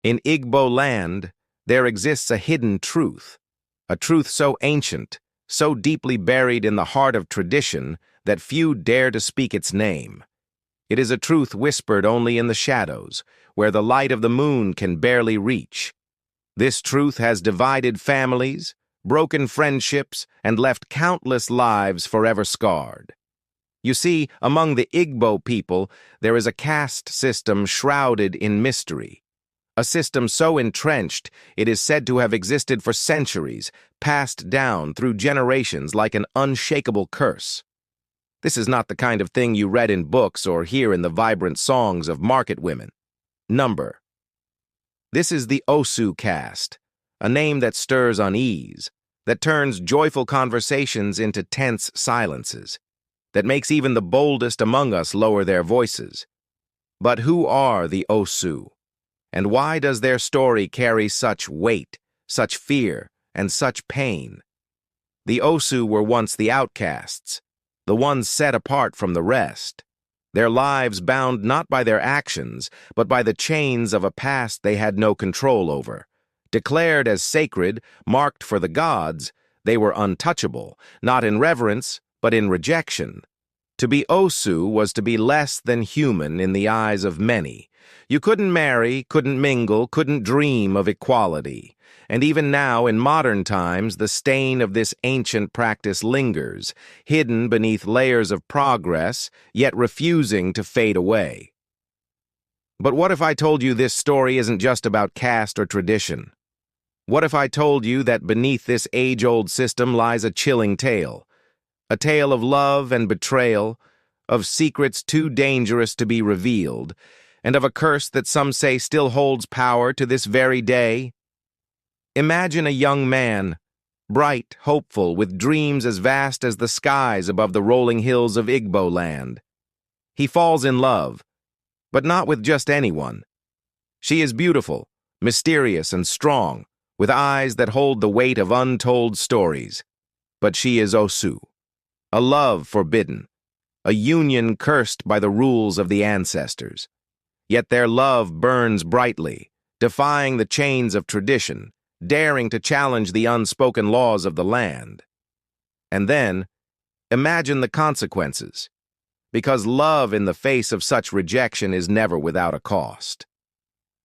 In Igbo land, there exists a hidden truth, a truth so ancient, so deeply buried in the heart of tradition that few dare to speak its name. It is a truth whispered only in the shadows, where the light of the moon can barely reach. This truth has divided families, broken friendships, and left countless lives forever scarred. You see, among the Igbo people, there is a caste system shrouded in mystery. A system so entrenched, it is said to have existed for centuries, passed down through generations like an unshakable curse. This is not the kind of thing you read in books or hear in the vibrant songs of market women. Number. This is the Osu caste, a name that stirs unease, that turns joyful conversations into tense silences, that makes even the boldest among us lower their voices. But who are the Osu? And why does their story carry such weight, such fear, and such pain? The Osu were once the outcasts, the ones set apart from the rest, their lives bound not by their actions, but by the chains of a past they had no control over. Declared as sacred, marked for the gods, they were untouchable, not in reverence, but in rejection. To be Osu was to be less than human in the eyes of many. You couldn't marry, couldn't mingle, couldn't dream of equality. And even now, in modern times, the stain of this ancient practice lingers, hidden beneath layers of progress, yet refusing to fade away. But what if I told you this story isn't just about caste or tradition? What if I told you that beneath this age-old system lies a chilling tale? A tale of love and betrayal, of secrets too dangerous to be revealed, and of a curse that some say still holds power to this very day? Imagine a young man, bright, hopeful, with dreams as vast as the skies above the rolling hills of Igbo land. He falls in love, but not with just anyone. She is beautiful, mysterious, and strong, with eyes that hold the weight of untold stories. But she is Osu, a love forbidden, a union cursed by the rules of the ancestors. Yet their love burns brightly, defying the chains of tradition, daring to challenge the unspoken laws of the land. And then, imagine the consequences, because love in the face of such rejection is never without a cost.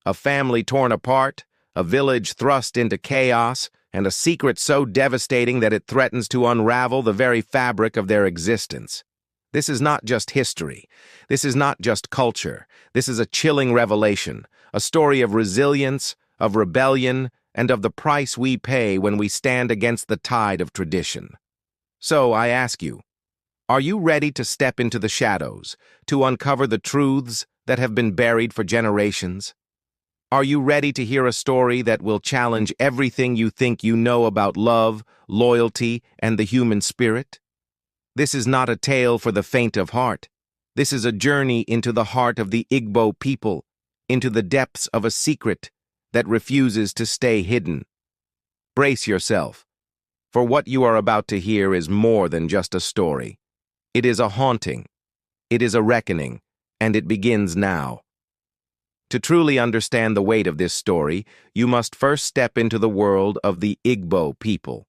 A family torn apart, a village thrust into chaos, and a secret so devastating that it threatens to unravel the very fabric of their existence. This is not just history. This is not just culture. This is a chilling revelation, a story of resilience, of rebellion, and of the price we pay when we stand against the tide of tradition. So I ask you, are you ready to step into the shadows, to uncover the truths that have been buried for generations? Are you ready to hear a story that will challenge everything you think you know about love, loyalty, and the human spirit? This is not a tale for the faint of heart. This is a journey into the heart of the Igbo people, into the depths of a secret that refuses to stay hidden. Brace yourself, for what you are about to hear is more than just a story. It is a haunting, it is a reckoning, and it begins now. To truly understand the weight of this story, you must first step into the world of the Igbo people,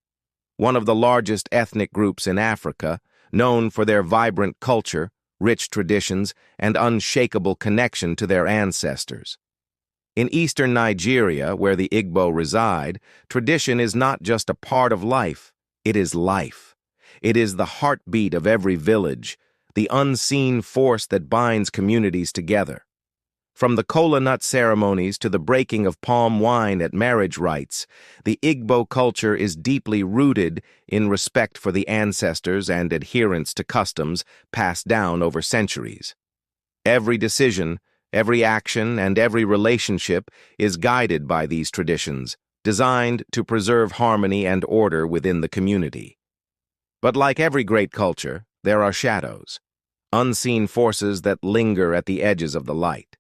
one of the largest ethnic groups in Africa, known for their vibrant culture, rich traditions, and unshakable connection to their ancestors. In eastern Nigeria, where the Igbo reside, tradition is not just a part of life, it is life. It is the heartbeat of every village, the unseen force that binds communities together. From the kola nut ceremonies to the breaking of palm wine at marriage rites, the Igbo culture is deeply rooted in respect for the ancestors and adherence to customs passed down over centuries. Every decision, every action, and every relationship is guided by these traditions, designed to preserve harmony and order within the community. But like every great culture, there are shadows, unseen forces that linger at the edges of the light.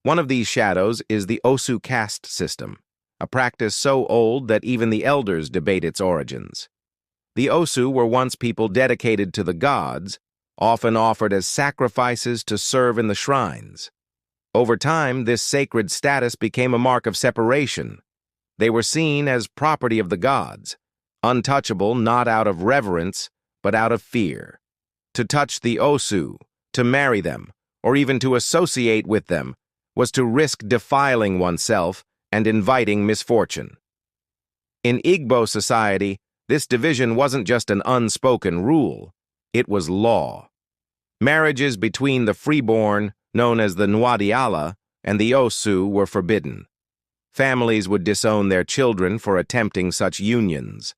One of these shadows is the Osu caste system, a practice so old that even the elders debate its origins. The Osu were once people dedicated to the gods, often offered as sacrifices to serve in the shrines. Over time, this sacred status became a mark of separation. They were seen as property of the gods, untouchable not out of reverence, but out of fear. To touch the Osu, to marry them, or even to associate with them, was to risk defiling oneself and inviting misfortune. In Igbo society, this division wasn't just an unspoken rule, it was law. Marriages between the freeborn, known as the Nwadiala, and the Osu were forbidden. Families would disown their children for attempting such unions.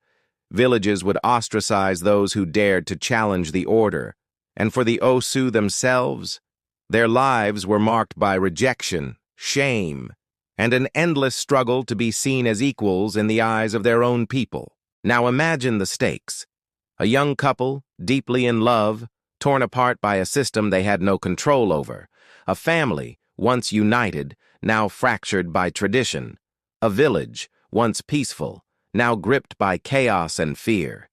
Villages would ostracize those who dared to challenge the order, and for the Osu themselves, their lives were marked by rejection, shame, and an endless struggle to be seen as equals in the eyes of their own people. Now imagine the stakes. A young couple, deeply in love, torn apart by a system they had no control over. A family, once united, now fractured by tradition. A village, once peaceful, now gripped by chaos and fear.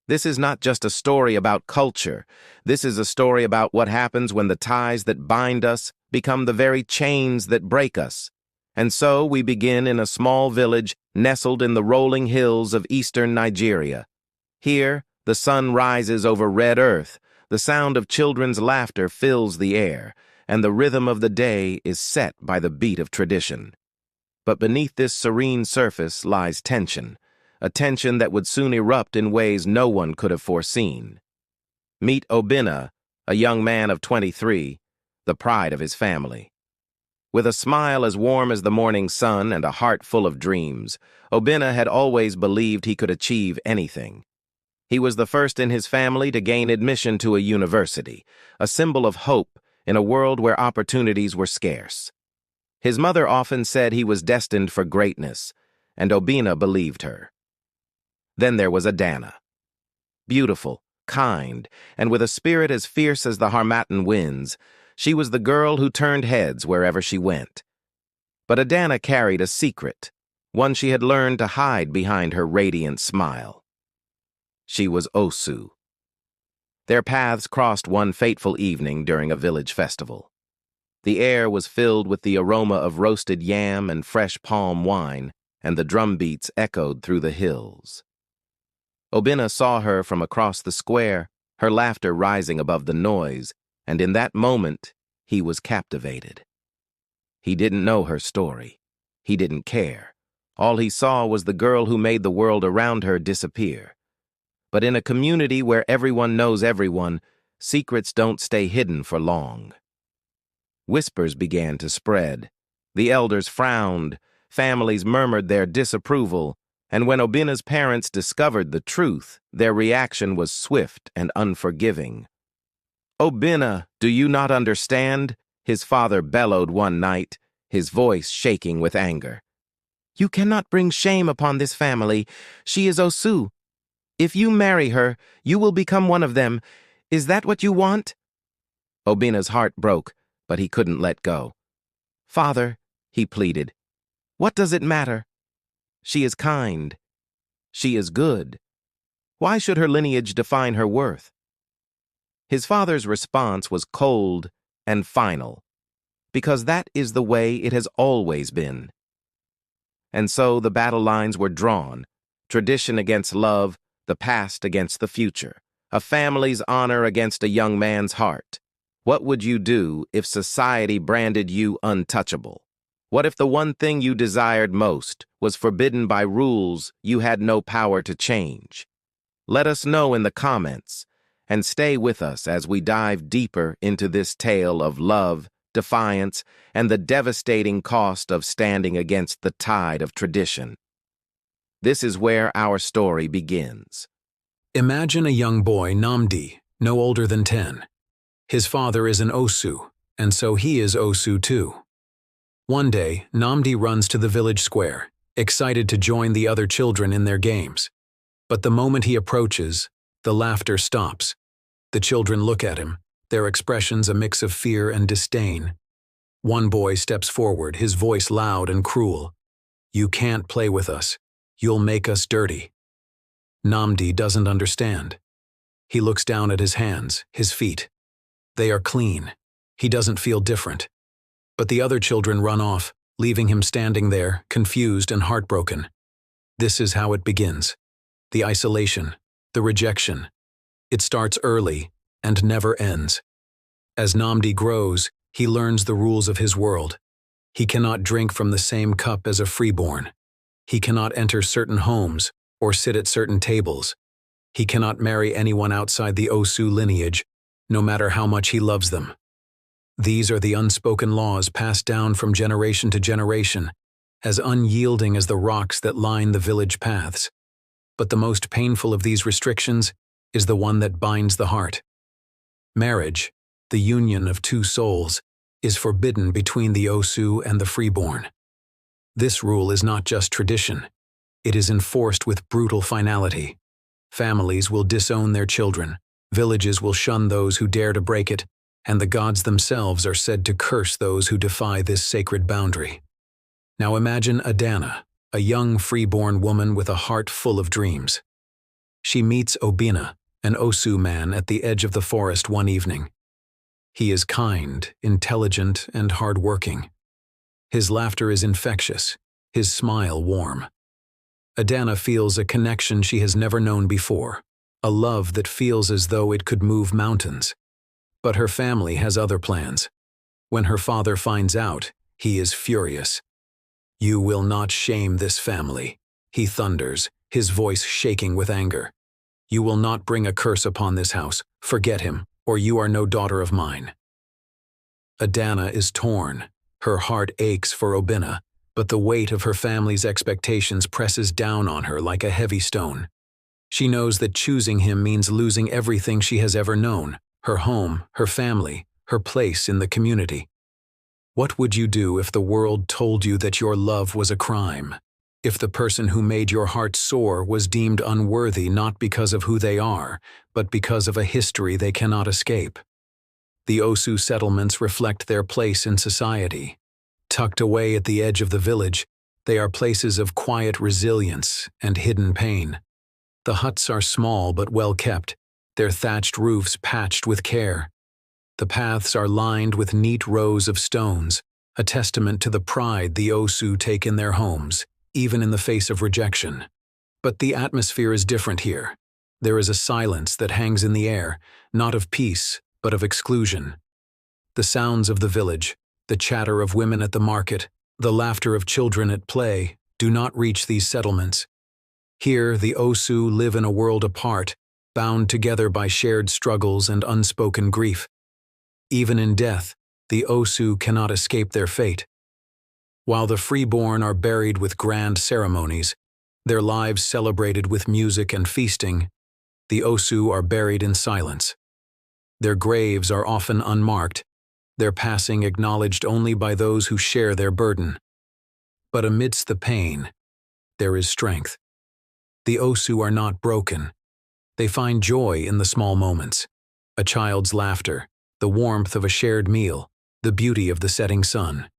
This is not just a story about culture. This is a story about what happens when the ties that bind us become the very chains that break us. And so we begin in a small village nestled in the rolling hills of eastern Nigeria. Here, the sun rises over red earth, the sound of children's laughter fills the air, and the rhythm of the day is set by the beat of tradition. But beneath this serene surface lies tension, a tension that would soon erupt in ways no one could have foreseen. Meet Obinna, a young man of 23, the pride of his family. With a smile as warm as the morning sun and a heart full of dreams, Obinna had always believed he could achieve anything. He was the first in his family to gain admission to a university, a symbol of hope in a world where opportunities were scarce. His mother often said he was destined for greatness, and Obinna believed her. Then there was Adana. Beautiful, kind, and with a spirit as fierce as the Harmattan winds, she was the girl who turned heads wherever she went. But Adana carried a secret, one she had learned to hide behind her radiant smile. She was Osu. Their paths crossed one fateful evening during a village festival. The air was filled with the aroma of roasted yam and fresh palm wine, and the drum beats echoed through the hills. Obinna saw her from across the square, her laughter rising above the noise, and in that moment, he was captivated. He didn't know her story. He didn't care. All he saw was the girl who made the world around her disappear. But in a community where everyone knows everyone, secrets don't stay hidden for long. Whispers began to spread. The elders frowned, families murmured their disapproval, and when Obinna's parents discovered the truth, their reaction was swift and unforgiving. "Obinna, do you not understand?" his father bellowed one night, his voice shaking with anger. "You cannot bring shame upon this family. She is Osu. If you marry her, you will become one of them. Is that what you want?" Obinna's heart broke, but he couldn't let go. "Father," he pleaded, "what does it matter? She is kind. She is good. Why should her lineage define her worth?" His father's response was cold and final, because that is the way it has always been. And so the battle lines were drawn, tradition against love, the past against the future, a family's honor against a young man's heart. What would you do if society branded you untouchable? What if the one thing you desired most was forbidden by rules you had no power to change? Let us know in the comments, and stay with us as we dive deeper into this tale of love, defiance, and the devastating cost of standing against the tide of tradition. This is where our story begins. Imagine a young boy, Namdi, no older than 10. His father is an Osu, and so he is Osu too. One day, Namdi runs to the village square, excited to join the other children in their games. But the moment he approaches, the laughter stops. The children look at him, their expressions a mix of fear and disdain. One boy steps forward, his voice loud and cruel. "You can't play with us. You'll make us dirty." Namdi doesn't understand. He looks down at his hands, his feet. They are clean. He doesn't feel different. But the other children run off, leaving him standing there, confused and heartbroken. This is how it begins. The isolation, the rejection. It starts early and never ends. As Namdi grows, he learns the rules of his world. He cannot drink from the same cup as a freeborn. He cannot enter certain homes or sit at certain tables. He cannot marry anyone outside the Osu lineage, no matter how much he loves them. These are the unspoken laws passed down from generation to generation, as unyielding as the rocks that line the village paths. But the most painful of these restrictions is the one that binds the heart. Marriage, the union of two souls, is forbidden between the Osu and the freeborn. This rule is not just tradition. It is enforced with brutal finality. Families will disown their children, villages will shun those who dare to break it, and the gods themselves are said to curse those who defy this sacred boundary. Now imagine Adana, a young freeborn woman with a heart full of dreams. She meets Obina, an Osu man, at the edge of the forest one evening. He is kind, intelligent, and hard-working. His laughter is infectious, his smile warm. Adana feels a connection she has never known before, a love that feels as though it could move mountains. But her family has other plans. When her father finds out, he is furious. "You will not shame this family," he thunders, his voice shaking with anger. "You will not bring a curse upon this house. Forget him, or you are no daughter of mine." Adana is torn. Her heart aches for Obina, but the weight of her family's expectations presses down on her like a heavy stone. She knows that choosing him means losing everything she has ever known: her home, her family, her place in the community. What would you do if the world told you that your love was a crime? If the person who made your heart soar was deemed unworthy not because of who they are, but because of a history they cannot escape? The Osu settlements reflect their place in society. Tucked away at the edge of the village, they are places of quiet resilience and hidden pain. The huts are small but well kept, their thatched roofs patched with care. The paths are lined with neat rows of stones, a testament to the pride the Osu take in their homes, even in the face of rejection. But the atmosphere is different here. There is a silence that hangs in the air, not of peace, but of exclusion. The sounds of the village, the chatter of women at the market, the laughter of children at play, do not reach these settlements. Here, the Osu live in a world apart, bound together by shared struggles and unspoken grief. Even in death, the Osu cannot escape their fate. While the freeborn are buried with grand ceremonies, their lives celebrated with music and feasting, the Osu are buried in silence. Their graves are often unmarked, their passing acknowledged only by those who share their burden. But amidst the pain, there is strength. The Osu are not broken. They find joy in the small moments: a child's laughter, the warmth of a shared meal, the beauty of the setting sun.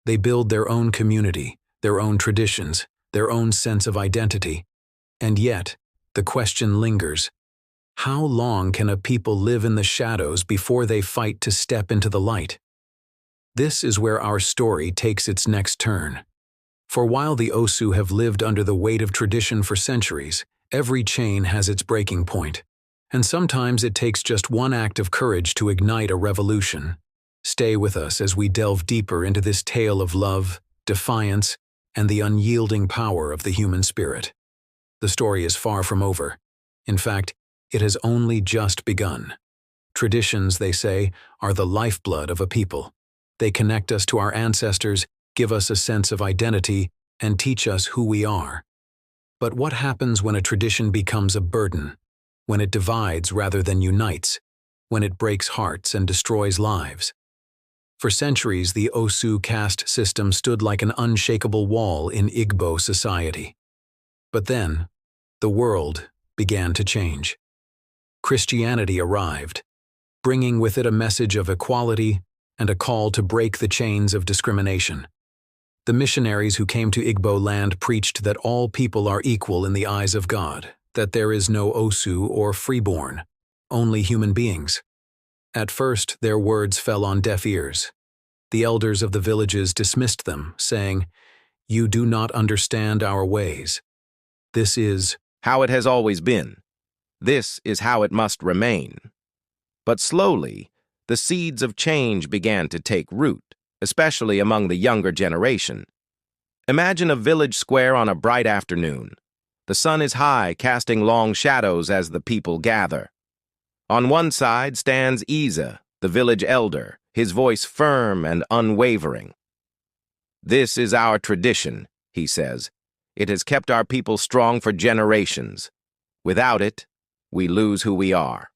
They build their own community, their own traditions, their own sense of identity. And yet, the question lingers: how long can a people live in the shadows before they fight to step into the light? This is where our story takes its next turn. For while the Osu have lived under the weight of tradition for centuries, every chain has its breaking point. And sometimes it takes just one act of courage to ignite a revolution. Stay with us as we delve deeper into this tale of love, defiance, and the unyielding power of the human spirit. The story is far from over. In fact, it has only just begun. Traditions, they say, are the lifeblood of a people. They connect us to our ancestors, give us a sense of identity, and teach us who we are. But what happens when a tradition becomes a burden? When it divides rather than unites? When it breaks hearts and destroys lives? For centuries, the Osu caste system stood like an unshakable wall in Igbo society. But then, the world began to change. Christianity arrived, bringing with it a message of equality and a call to break the chains of discrimination. The missionaries who came to Igbo land preached that all people are equal in the eyes of God, that there is no Osu or freeborn, only human beings. At first, their words fell on deaf ears. The elders of the villages dismissed them, saying, "You do not understand our ways. This is how it has always been. This is how it must remain." But slowly, the seeds of change began to take root, especially among the younger generation. Imagine a village square on a bright afternoon. The sun is high, casting long shadows as the people gather. On one side stands Isa, the village elder, his voice firm and unwavering. "This is our tradition," he says. "It has kept our people strong for generations. Without it, we lose who we are."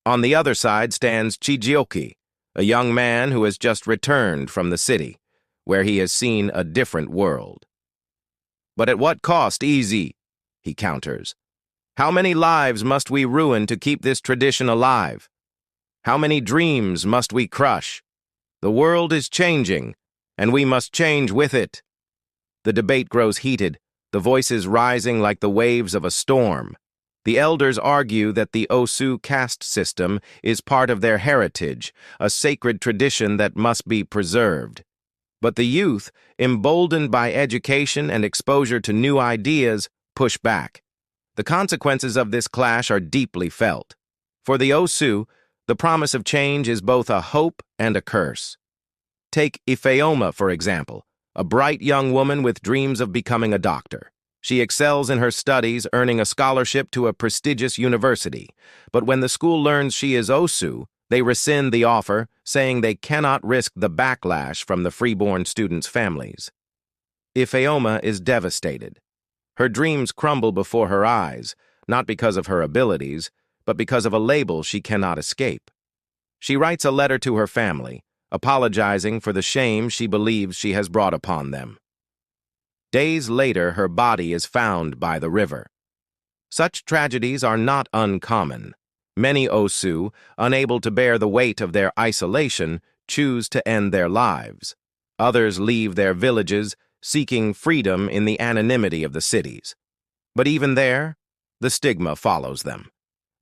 On the other side stands Chijioki, a young man who has just returned from the city, where he has seen a different world. "But at what cost, Easy?" he counters. "How many lives must we ruin to keep this tradition alive? How many dreams must we crush? The world is changing, and we must change with it." The debate grows heated, the voices rising like the waves of a storm. The elders argue that the Osu caste system is part of their heritage, a sacred tradition that must be preserved. But the youth, emboldened by education and exposure to new ideas, push back. The consequences of this clash are deeply felt. For the Osu, the promise of change is both a hope and a curse. Take Ifeoma, for example, a bright young woman with dreams of becoming a doctor. She excels in her studies, earning a scholarship to a prestigious university. But when the school learns she is Osu, they rescind the offer, saying they cannot risk the backlash from the freeborn students' families. Ifeoma is devastated. Her dreams crumble before her eyes, not because of her abilities, but because of a label she cannot escape. She writes a letter to her family, apologizing for the shame she believes she has brought upon them. Days later, her body is found by the river. Such tragedies are not uncommon. Many Osu, unable to bear the weight of their isolation, choose to end their lives. Others leave their villages, seeking freedom in the anonymity of the cities. But even there, the stigma follows them.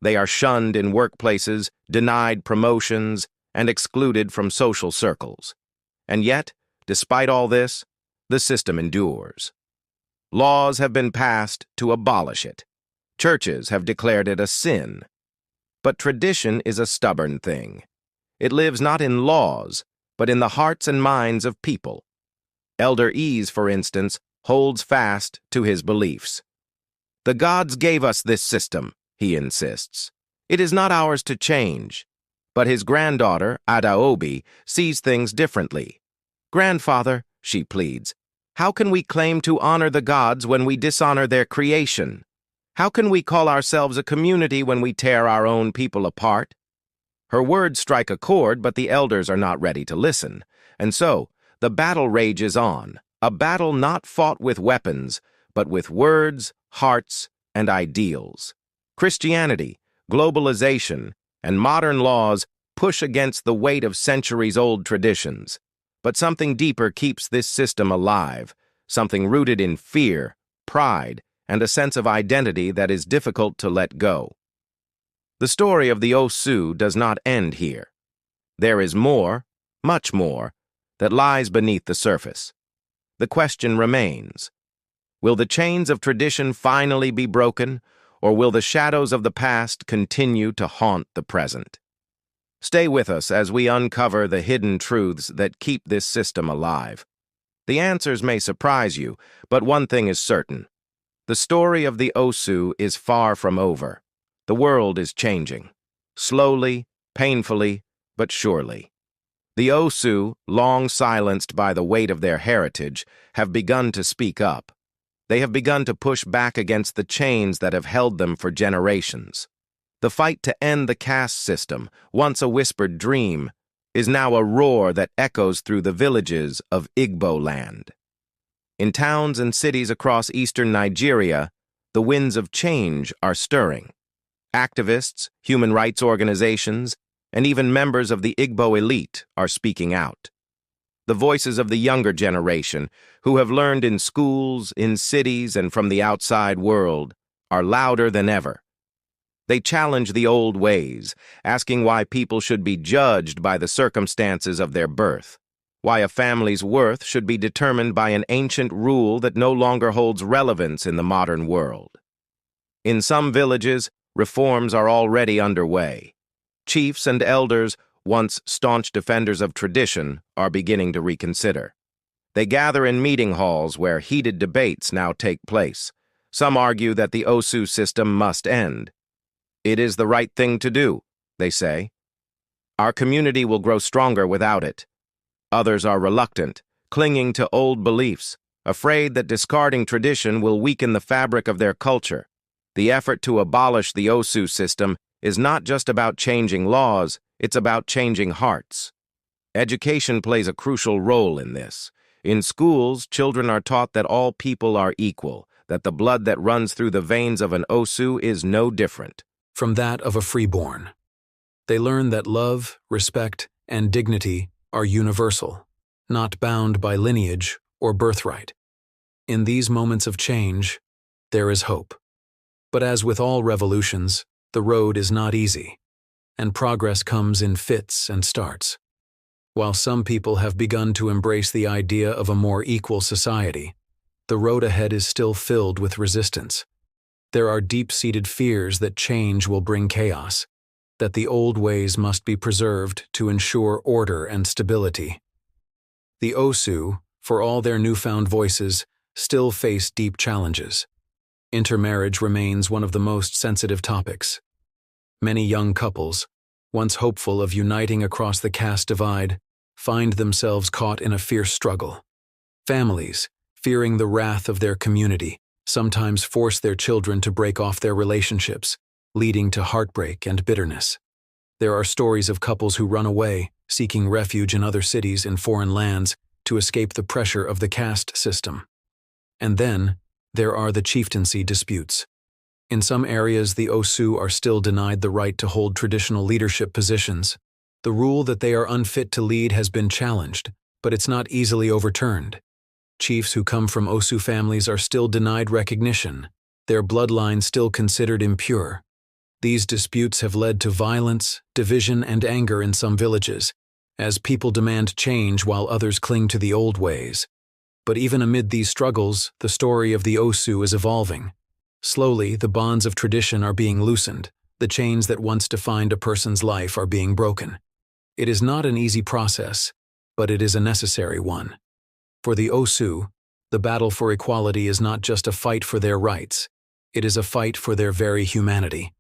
They are shunned in workplaces, denied promotions, and excluded from social circles. And yet, despite all this, the system endures. Laws have been passed to abolish it. Churches have declared it a sin. But tradition is a stubborn thing. It lives not in laws, but in the hearts and minds of people. Elder Ease, for instance, holds fast to his beliefs. "The gods gave us this system," he insists. "It is not ours to change." But his granddaughter, Adaobi, sees things differently. "Grandfather," she pleads, "how can we claim to honor the gods when we dishonor their creation? How can we call ourselves a community when we tear our own people apart?" Her words strike a chord, but the elders are not ready to listen. And so, the battle rages on, a battle not fought with weapons, but with words, hearts, and ideals. Christianity, globalization, and modern laws push against the weight of centuries-old traditions. But something deeper keeps this system alive, something rooted in fear, pride, and a sense of identity that is difficult to let go. The story of the Osu does not end here. There is more, much more, that lies beneath the surface. The question remains: will the chains of tradition finally be broken, or will the shadows of the past continue to haunt the present? Stay with us as we uncover the hidden truths that keep this system alive. The answers may surprise you, but one thing is certain. The story of the Osu is far from over. The world is changing. Slowly, painfully, but surely. The Osu, long silenced by the weight of their heritage, have begun to speak up. They have begun to push back against the chains that have held them for generations. The fight to end the caste system, once a whispered dream, is now a roar that echoes through the villages of Igbo land. In towns and cities across eastern Nigeria, the winds of change are stirring. Activists, human rights organizations, and even members of the Igbo elite are speaking out. The voices of the younger generation, who have learned in schools, in cities, and from the outside world, are louder than ever. They challenge the old ways, asking why people should be judged by the circumstances of their birth, why a family's worth should be determined by an ancient rule that no longer holds relevance in the modern world. In some villages, reforms are already underway. Chiefs and elders, once staunch defenders of tradition, are beginning to reconsider. They gather in meeting halls where heated debates now take place. Some argue that the Osu system must end. It is the right thing to do, they say. Our community will grow stronger without it. Others are reluctant, clinging to old beliefs, afraid that discarding tradition will weaken the fabric of their culture. The effort to abolish the Osu system is not just about changing laws, it's about changing hearts. Education plays a crucial role in this. In schools, children are taught that all people are equal, that the blood that runs through the veins of an Osu is no different from that of a freeborn. They learn that love, respect, and dignity are universal, not bound by lineage or birthright. In these moments of change, there is hope. But as with all revolutions, the road is not easy, and progress comes in fits and starts. While some people have begun to embrace the idea of a more equal society, the road ahead is still filled with resistance. There are deep-seated fears that change will bring chaos, that the old ways must be preserved to ensure order and stability. The Osu, for all their newfound voices, still face deep challenges. Intermarriage remains one of the most sensitive topics. Many young couples, once hopeful of uniting across the caste divide, find themselves caught in a fierce struggle. Families, fearing the wrath of their community, sometimes force their children to break off their relationships, leading to heartbreak and bitterness. There are stories of couples who run away, seeking refuge in other cities and foreign lands to escape the pressure of the caste system. And then, there are the chieftaincy disputes. In some areas, the Osu are still denied the right to hold traditional leadership positions. The rule that they are unfit to lead has been challenged, but it's not easily overturned. Chiefs who come from Osu families are still denied recognition, their bloodline still considered impure. These disputes have led to violence, division, and anger in some villages, as people demand change while others cling to the old ways. But even amid these struggles, the story of the Osu is evolving. Slowly, the bonds of tradition are being loosened, the chains that once defined a person's life are being broken. It is not an easy process, but it is a necessary one. For the Osu, the battle for equality is not just a fight for their rights, it is a fight for their very humanity.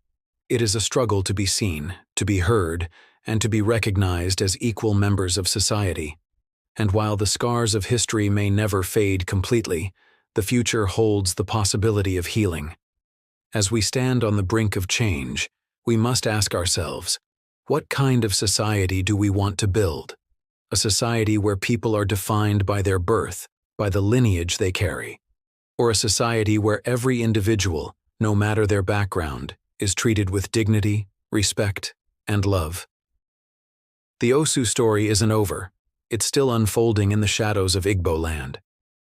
It is a struggle to be seen, to be heard, and to be recognized as equal members of society. And while the scars of history may never fade completely, the future holds the possibility of healing. As we stand on the brink of change, we must ask ourselves, what kind of society do we want to build? A society where people are defined by their birth, by the lineage they carry, or a society where every individual, no matter their background, is treated with dignity, respect, and love. The Osu story isn't over. It's still unfolding in the shadows of Igbo land.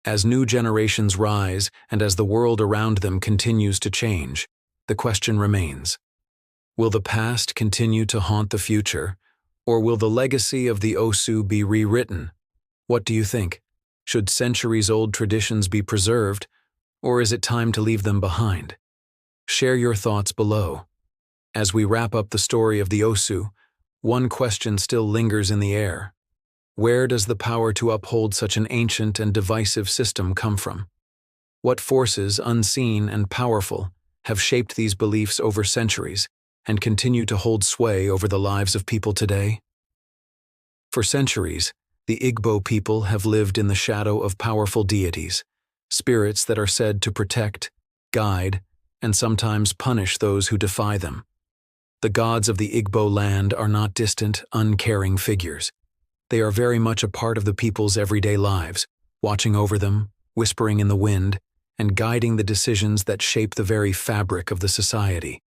As new generations rise and as the world around them continues to change, the question remains: will the past continue to haunt the future, or will the legacy of the Osu be rewritten? What do you think? Should centuries-old traditions be preserved, or is it time to leave them behind? Share your thoughts below. As we wrap up the story of the Osu, one question still lingers in the air. Where does the power to uphold such an ancient and divisive system come from? What forces, unseen and powerful, have shaped these beliefs over centuries and continue to hold sway over the lives of people today? For centuries, the Igbo people have lived in the shadow of powerful deities, spirits that are said to protect, guide, and sometimes punish those who defy them. The gods of the Igbo land are not distant, uncaring figures. They are very much a part of the people's everyday lives, watching over them, whispering in the wind, and guiding the decisions that shape the very fabric of the society.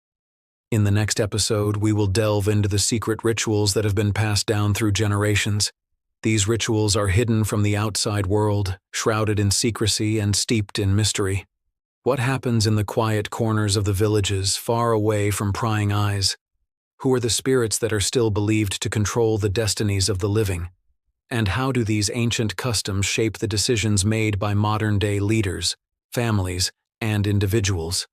In the next episode, we will delve into the secret rituals that have been passed down through generations. These rituals are hidden from the outside world, shrouded in secrecy and steeped in mystery. What happens in the quiet corners of the villages, far away from prying eyes? Who are the spirits that are still believed to control the destinies of the living? And how do these ancient customs shape the decisions made by modern-day leaders, families, and individuals?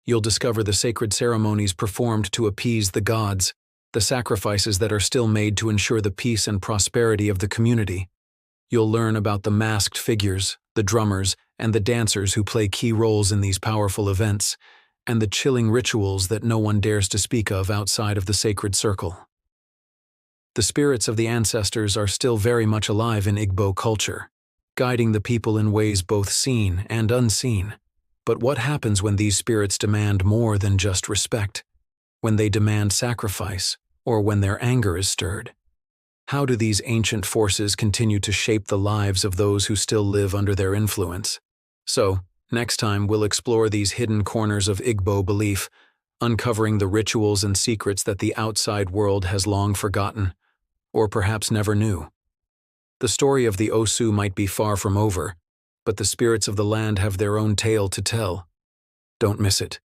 You'll discover the sacred ceremonies performed to appease the gods, the sacrifices that are still made to ensure the peace and prosperity of the community. You'll learn about the masked figures, the drummers, and the dancers who play key roles in these powerful events, and the chilling rituals that no one dares to speak of outside of the sacred circle. The spirits of the ancestors are still very much alive in Igbo culture, guiding the people in ways both seen and unseen. But what happens when these spirits demand more than just respect? When they demand sacrifice, or when their anger is stirred? How do these ancient forces continue to shape the lives of those who still live under their influence? So, next time we'll explore these hidden corners of Igbo belief, uncovering the rituals and secrets that the outside world has long forgotten, or perhaps never knew. The story of the Osu might be far from over, but the spirits of the land have their own tale to tell. Don't miss it.